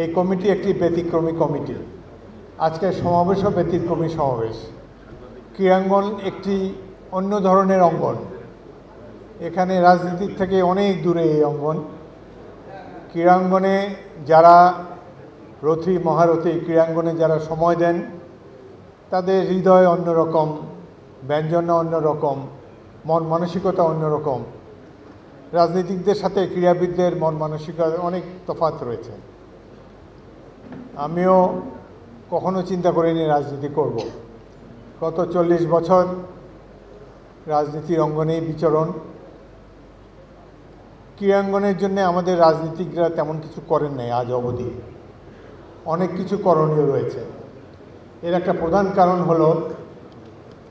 এই কমিটি একটি ব্যতিক্রমী কমিটি। আজকের সমাবেশও ব্যতিক্রমী সমাবেশ। ক্রীড়াঙ্গন একটি অন্য ধরনের অঙ্গন। এখানে রাজনীতির থেকে অনেক দূরে এই অঙ্গন। ক্রীড়াঙ্গনে যারা রথী মহারথী, ক্রীড়াঙ্গনে যারা সময় দেন, তাদের হৃদয় অন্যরকম, ব্যঞ্জনা অন্যরকম, মন মানসিকতা অন্যরকম। রাজনীতিকদের সাথে ক্রীড়াবিদদের মন মানসিকতা অনেক তফাৎ রয়েছে। আমিও কখনো চিন্তা করিনি রাজনীতি করব। গত 40 বছর রাজনীতির অঙ্গনেই বিচরণ। ক্রীড়াঙ্গনের জন্য আমাদের রাজনীতিকরা তেমন কিছু করেন নাই আজ অবধি। অনেক কিছু করণীয় রয়েছে। এর একটা প্রধান কারণ হলো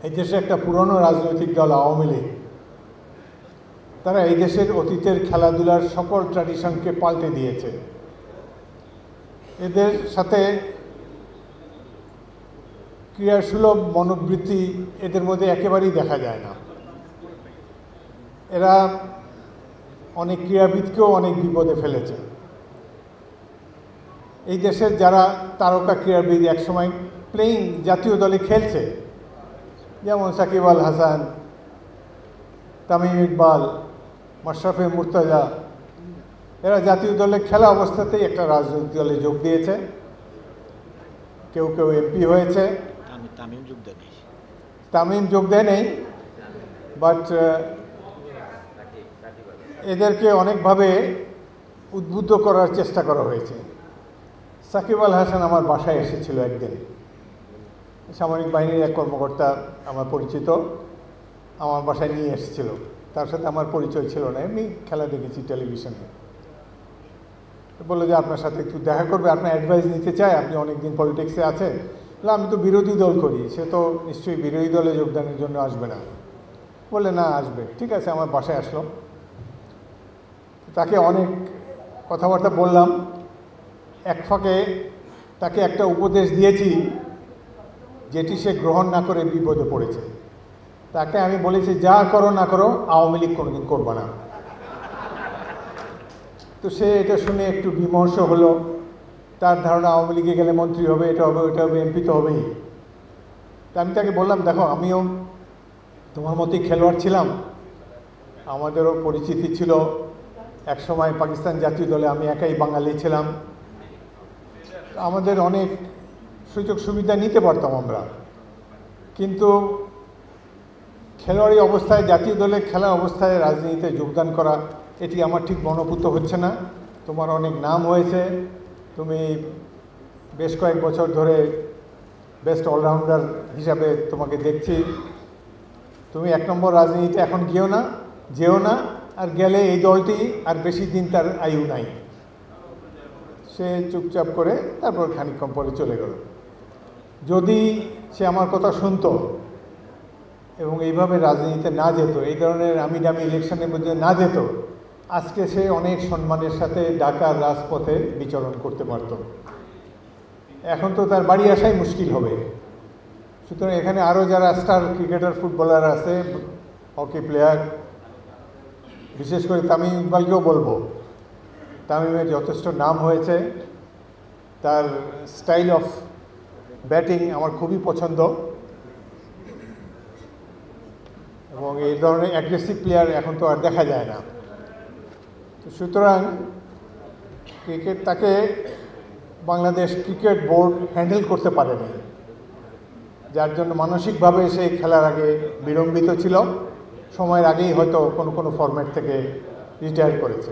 এই দেশে একটা পুরনো রাজনৈতিক দল আওয়ামী লীগ, তারা এই দেশের অতীতের খেলাধুলার সকল ট্র্যাডিশনকে পাল্টে দিয়েছে। এদের সাথে ক্রীড়াসুলভ মনোবৃত্তি এদের মধ্যে একেবারেই দেখা যায় না। এরা অনেক ক্রীড়াবিদকেও অনেক বিপদে ফেলেছে। এই দেশের যারা তারকা ক্রীড়াবিদ একসময় প্লেইং জাতীয় দলে খেলছে, যেমন সাকিব আল হাসান, তামিম ইকবাল, মাশরাফি মুর্তজা, এরা জাতীয় দলে খেলা অবস্থাতেই একটা রাজনৈতিক দলে যোগ দিয়েছে। কেউ কেউ এমপি হয়েছে। তামিম যোগ দেয় নেই, বাট এদেরকে অনেকভাবে উদ্বুদ্ধ করার চেষ্টা করা হয়েছে। সাকিব আল হাসান আমার বাসায় এসেছিল একদিন। সামরিক বাহিনীর এক কর্মকর্তা আমার পরিচিত, আমার বাসায় নিয়ে এসেছিল। তার সাথে আমার পরিচয় ছিল না, এমনি খেলা দেখেছি টেলিভিশনে। বললো যে আপনার সাথে একটু দেখা করবে, আপনার অ্যাডভাইস নিতে চায়, আপনি অনেকদিন পলিটিক্সে আছেন। আমি তো বিরোধী দল করি, সে তো নিশ্চয়ই বিরোধী দলে যোগদানের জন্য আসবে না। বললে না, আসবে। ঠিক আছে, আমার বাসায় আসলো। তাকে অনেক কথাবার্তা বললাম। এক ফাঁকে তাকে একটা উপদেশ দিয়েছি যেটি সে গ্রহণ না করে বিপদে পড়েছে। তাকে আমি বলেছি, যা করো না করো আওয়ামী লীগ কোনোদিন করবে না। তো সে এটা শুনে একটু বিমর্ষ হলো। তার ধারণা আওয়ামী লীগে গেলে মন্ত্রী হবে, এটা হবে, ওটা হবে, এমপি তো হবেই। তা আমি তাকে বললাম, দেখো আমিও তোমার মতোই খেলোয়াড় ছিলাম, আমাদেরও পরিচিতি ছিল। একসময় পাকিস্তান জাতীয় দলে আমি একাই বাঙালি ছিলাম। আমাদের অনেক সুযোগ সুবিধা নিতে পারতাম আমরা, কিন্তু খেলোয়াড়ি অবস্থায়, জাতীয় দলে খেলা অবস্থায় রাজনীতিতে যোগদান করা, এটি আমার ঠিক মনোভূত হচ্ছে না। তোমার অনেক নাম হয়েছে, তুমি বেশ কয়েক বছর ধরে বেস্ট অলরাউন্ডার হিসাবে তোমাকে দেখছি। তুমি 1 নম্বর রাজনীতিতে এখন যেও না, আর গেলে এই দলটি আর বেশি দিন তার আয়ু নাই। সে চুপচাপ করে তারপর খানিকক্ষণ পরে চলে গেল। যদি সে আমার কথা শুনতো এবং এইভাবে রাজনীতিতে না যেত, এই ধরনের আমি দামি ইলেকশনের মধ্যে না যেত, আজকে সে অনেক সম্মানের সাথে ঢাকার রাজপথে বিচরণ করতে পারত। এখন তো তার বাড়ি আসাই মুশকিল হবে। সুতরাং এখানে আরও যারা স্টার ক্রিকেটার, ফুটবলার আছে, হকি প্লেয়ার, বিশেষ করে তামিম ইকবালকেও বলবো, তামিমের যথেষ্ট নাম হয়েছে, তার স্টাইল অফ ব্যাটিং আমার খুবই পছন্দ, এবং এই ধরনের অ্যাগ্রেসিভ প্লেয়ার এখন তো আর দেখা যায় না। সুতরাং তাকে বাংলাদেশ ক্রিকেট বোর্ড হ্যান্ডেল করতে পারেনি, যার জন্য মানসিকভাবে সে খেলার আগে বিলম্বিত ছিল। সময়ের আগেই হয়তো কোনো ফরম্যাট থেকে রিটায়ার করেছে।